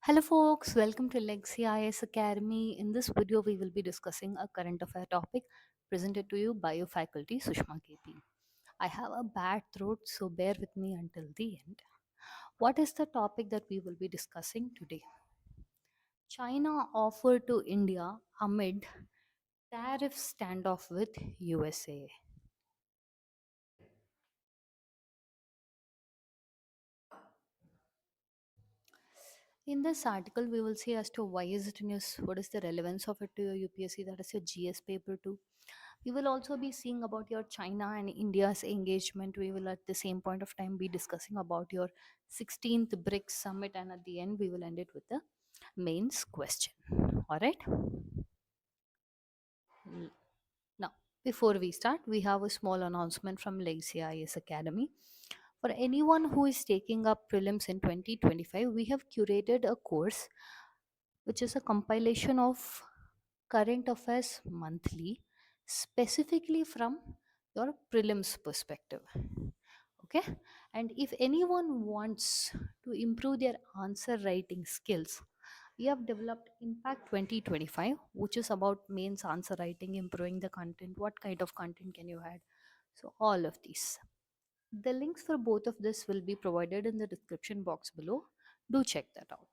Hello folks, welcome to Legacy IS Academy. In this video, we will be discussing a current affair topic presented to you by your faculty Sushma KP. I have a bad throat, so bear with me until the end. What is the topic that we will be discussing today? China offered to India amid tariff standoff with USA. In this article, we will see as to why is it news, what is the relevance of it to your UPSC, that is your GS paper 2. We will also be seeing about your China and India's engagement. We will at the same point of time be discussing about your 16th BRICS summit, and at the end we will end it with the mains question. All right. Now, before we start, we have a small announcement from Legacy IS Academy. For anyone who is taking up prelims in 2025, we have curated a course which is a compilation of current affairs monthly, specifically from your prelims perspective. Okay, and if anyone wants to improve their answer writing skills, we have developed Impact 2025, which is about mains answer writing, improving the content, what kind of content can you add. So, all of these. The links for both of this will be provided in the description box below. Do check that out.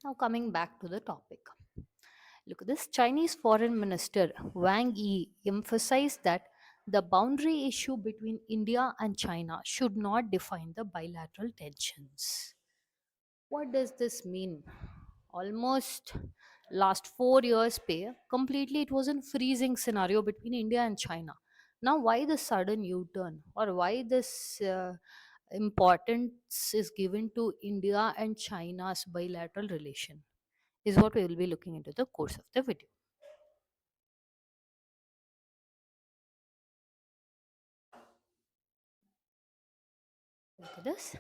Now, coming back to the topic. Look, this Chinese Foreign Minister Wang Yi emphasized that the boundary issue between India and China should not define the bilateral tensions. What does this mean? Almost last 4 years pay completely it was a freezing scenario between India and China. Now why the sudden U-turn, or why this importance is given to India and China's bilateral relation, is what we will be looking into the course of the video. Look at this.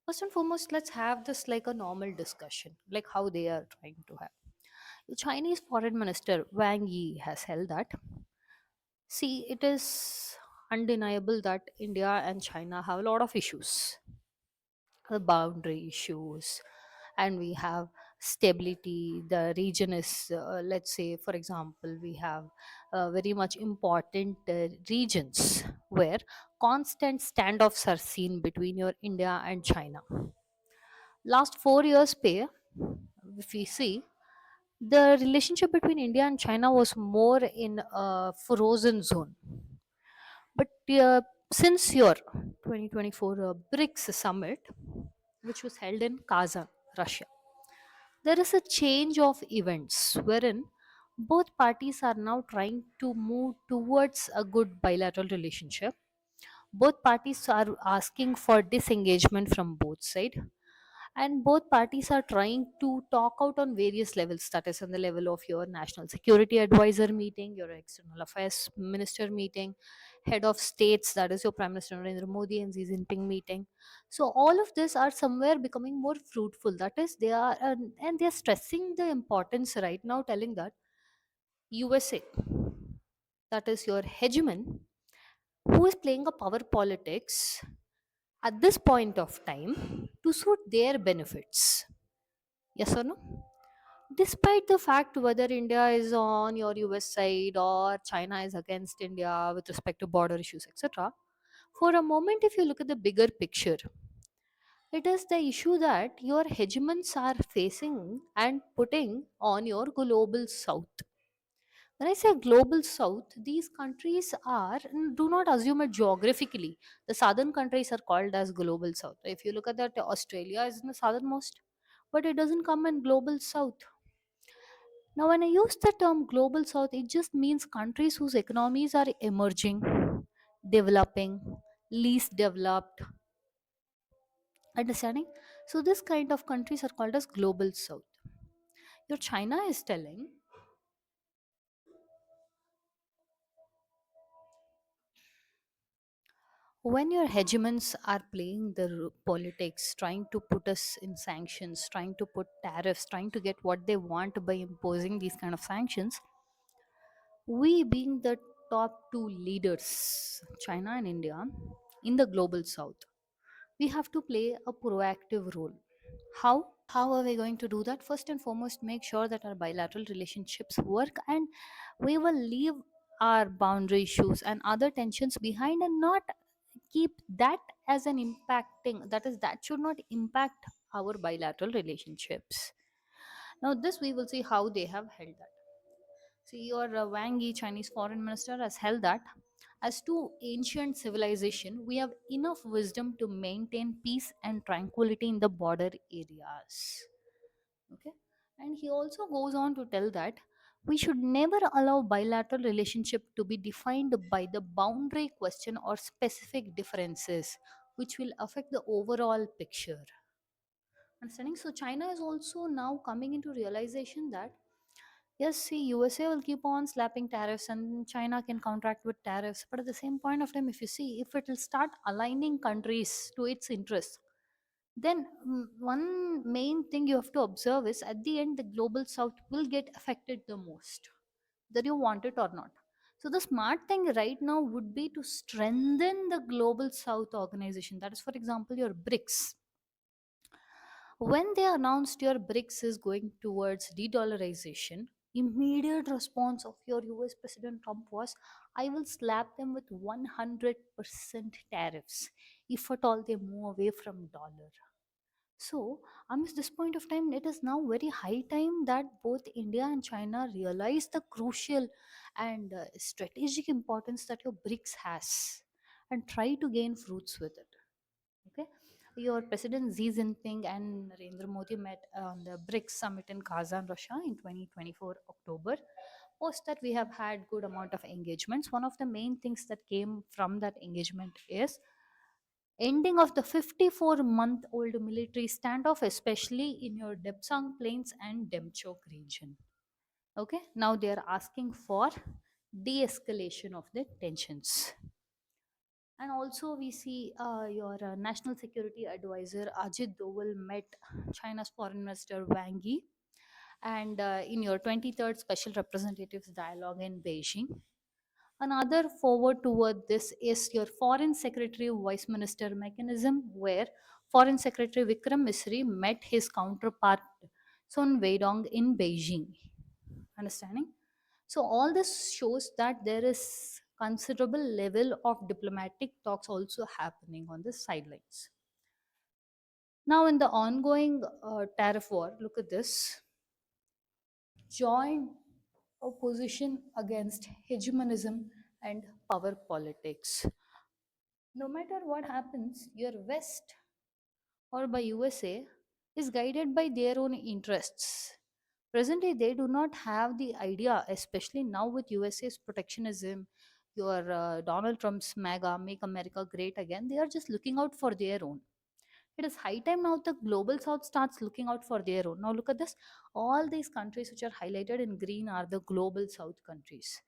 First and foremost, let's have this like a normal discussion, like how they are trying to have. The Chinese Foreign Minister Wang Yi has held that, see, it is undeniable that India and China have a lot of issues, the boundary issues, and we have stability. The region is, let's say, for example, we have very much important regions where constant standoffs are seen between your India and China. Last 4 years pay, if we see, the relationship between India and China was more in a frozen zone. But since your 2024 BRICS summit, which was held in Kazan, Russia, there is a change of events wherein both parties are now trying to move towards a good bilateral relationship. Both parties are asking for disengagement from both sides, and both parties are trying to talk out on various levels, that is on the level of your national security advisor meeting, your external affairs minister meeting, head of states, that is your prime minister Narendra Modi and Xi Jinping meeting. So all of this are somewhere becoming more fruitful, that is they are and they are stressing the importance right now, telling that USA, that is your hegemon, who is playing a power politics at this point of time to suit their benefits. Yes or no? Despite the fact whether India is on your US side or China is against India with respect to border issues, etc., for a moment, if you look at the bigger picture, it is the issue that your hegemons are facing and putting on your global south. When I say global south, these countries are, do not assume it geographically. The southern countries are called as global south. If you look at that, Australia is in the southernmost, but it doesn't come in global south. Now, when I use the term global south, it just means countries whose economies are emerging, developing, least developed. Understanding? So, this kind of countries are called as global south. Your China is telling, when your hegemons are playing the politics, trying to put us in sanctions, trying to put tariffs, trying to get what they want by imposing these kind of sanctions, we being the top two leaders, China and India, in the global south, we have to play a proactive role. How are we going to do that? First and foremost, make sure that our bilateral relationships work, and we will leave our boundary issues and other tensions behind and not keep that as an impacting, that is, that should not impact our bilateral relationships. Now this we will see how they have held that. See, your Wang Yi, Chinese foreign minister, has held that as to ancient civilization, we have enough wisdom to maintain peace and tranquility in the border areas. Okay, and he also goes on to tell that we should never allow bilateral relationship to be defined by the boundary question or specific differences, which will affect the overall picture. Understanding? So China is also now coming into realization that yes, see, USA will keep on slapping tariffs and China can counteract with tariffs. But at the same point of time, if you see, if it will start aligning countries to its interests, then one main thing you have to observe is at the end, the global south will get affected the most, whether you want it or not. So, the smart thing right now would be to strengthen the global south organization. That is, for example, your BRICS. When they announced your BRICS is going towards de-dollarization, immediate response of your US President Trump was, I will slap them with 100% tariffs if at all they move away from dollar. So, amidst this point of time, it is now very high time that both India and China realize the crucial and strategic importance that your BRICS has and try to gain fruits with it. Okay, your President Xi Jinping and Narendra Modi met on the BRICS summit in Kazan, Russia in 2024 October. Post that, we have had good amount of engagements. One of the main things that came from that engagement is ending of the 54-month-old military standoff, especially in your Depsang Plains and Demchok region. Okay, now they are asking for de-escalation of the tensions. And also, we see your National Security Advisor Ajit Doval met China's Foreign Minister Wang Yi, and in your 23rd Special Representatives Dialogue in Beijing. Another forward toward this is your Foreign Secretary Vice Minister mechanism, where Foreign Secretary Vikram Misri met his counterpart Sun Weidong in Beijing. Understanding? So all this shows that there is considerable level of diplomatic talks also happening on the sidelines. Now, in the ongoing tariff war, look at this: joint opposition against hegemonism and power politics. No matter what happens, your West or by USA is guided by their own interests. Presently, they do not have the idea, especially now with USA's protectionism, your Donald Trump's MAGA, Make America Great Again, they are just looking out for their own. It is high time now the global south starts looking out for their own. Now, look at this. All these countries which are highlighted in green are the global south countries.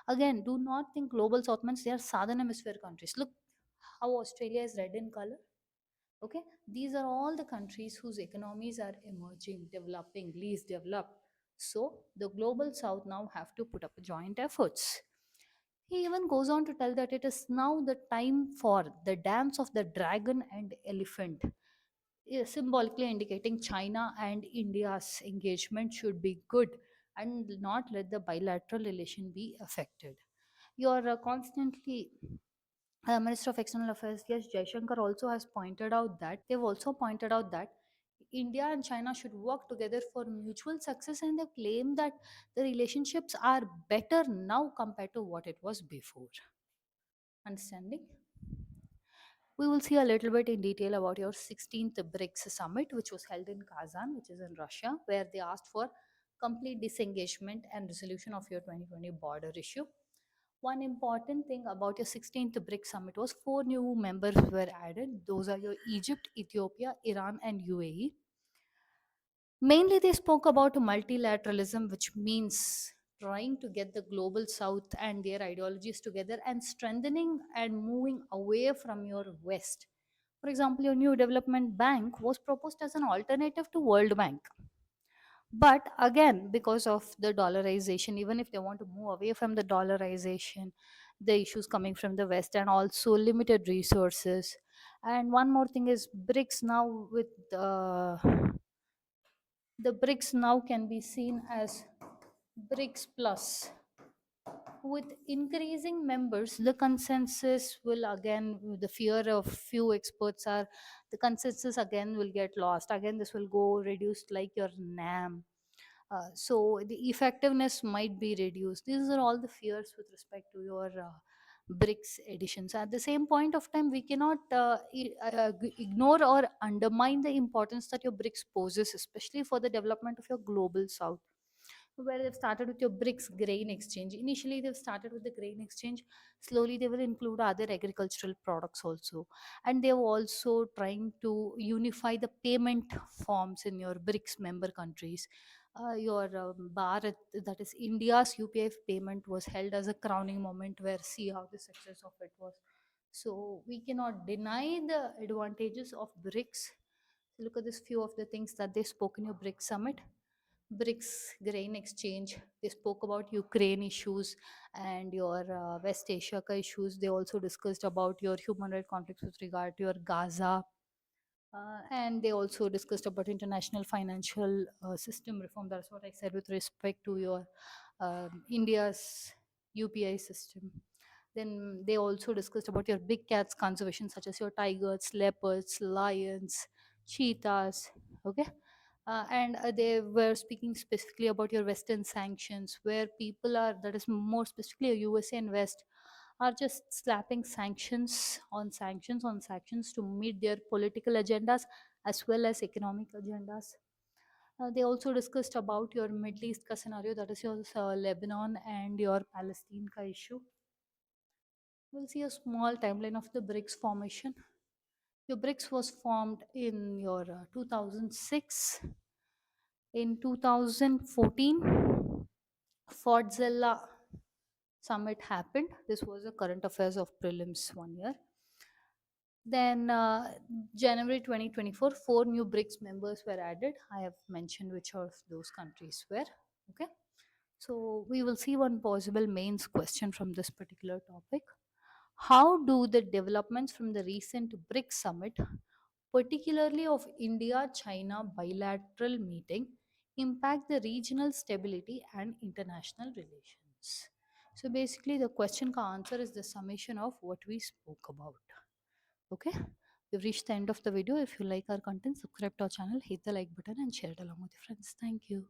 Again, do not think global south means they are southern hemisphere countries. Look how Australia is red in color. Okay, these are all the countries whose economies are emerging, developing, least developed. So the global south now have to put up joint efforts. He even goes on to tell that it is now the time for the dance of the dragon and elephant, symbolically indicating China and India's engagement should be good and not let the bilateral relation be affected. You are constantly Minister of External Affairs, yes, Jaishankar also has pointed out that they've also pointed out that India and China should work together for mutual success, and they claim that the relationships are better now compared to what it was before. Understanding? We will see a little bit in detail about your 16th BRICS summit, which was held in Kazan, which is in Russia, where they asked for complete disengagement and resolution of your 2020 border issue. One important thing about your 16th BRICS summit was four new members were added. Those are your Egypt, Ethiopia, Iran, and UAE. Mainly, they spoke about multilateralism, which means trying to get the global south and their ideologies together and strengthening and moving away from your west. For example, your new development bank was proposed as an alternative to World Bank. But again, because of the dollarization, even if they want to move away from the dollarization, the issues coming from the West, and also limited resources. And one more thing is BRICS now with the BRICS now can be seen as BRICS Plus. With increasing members, the consensus will again, the fear of few experts are the consensus again will get lost. Again, this will go reduced like your NAM. So the effectiveness might be reduced. These are all the fears with respect to your BRICS editions. At the same point of time, we cannot ignore or undermine the importance that your BRICS poses, especially for the development of your global south, where they've started with your BRICS grain exchange. Initially, they've started with the grain exchange. Slowly, they will include other agricultural products also. And they're also trying to unify the payment forms in your BRICS member countries. Your Bharat, that is India's UPI payment, was held as a crowning moment where see how the success of it was. So we cannot deny the advantages of BRICS. Look at this few of the things that they spoke in your BRICS summit. BRICS grain exchange. They spoke about Ukraine issues and your West Asia issues. They also discussed about your human rights conflicts with regard to your Gaza, and they also discussed about international financial system reform. That's what I said with respect to your India's UPI system. Then they also discussed about your big cats conservation, such as your tigers, leopards, lions, cheetahs. Okay. And they were speaking specifically about your Western sanctions, where people are, that is more specifically USA and West, are just slapping sanctions on sanctions to meet their political agendas as well as economic agendas. They also discussed about your Middle East ka scenario, that is your Lebanon and your Palestine ka issue. We'll see a small timeline of the BRICS formation. Your BRICS was formed in your 2006. In 2014, Fortzilla summit happened. This was a current affairs of prelims 1 year. Then January 2024, four new BRICS members were added. I have mentioned which of those countries were. Okay. So we will see one possible mains question from this particular topic. How do the developments from the recent BRICS summit, particularly of India China bilateral meeting, impact the regional stability and international relations? So basically, the question ka answer is the summation of what we spoke about. Okay, we've reached the end of the video. If you like our content, subscribe to our channel, hit the like button, and share it along with your friends. Thank you.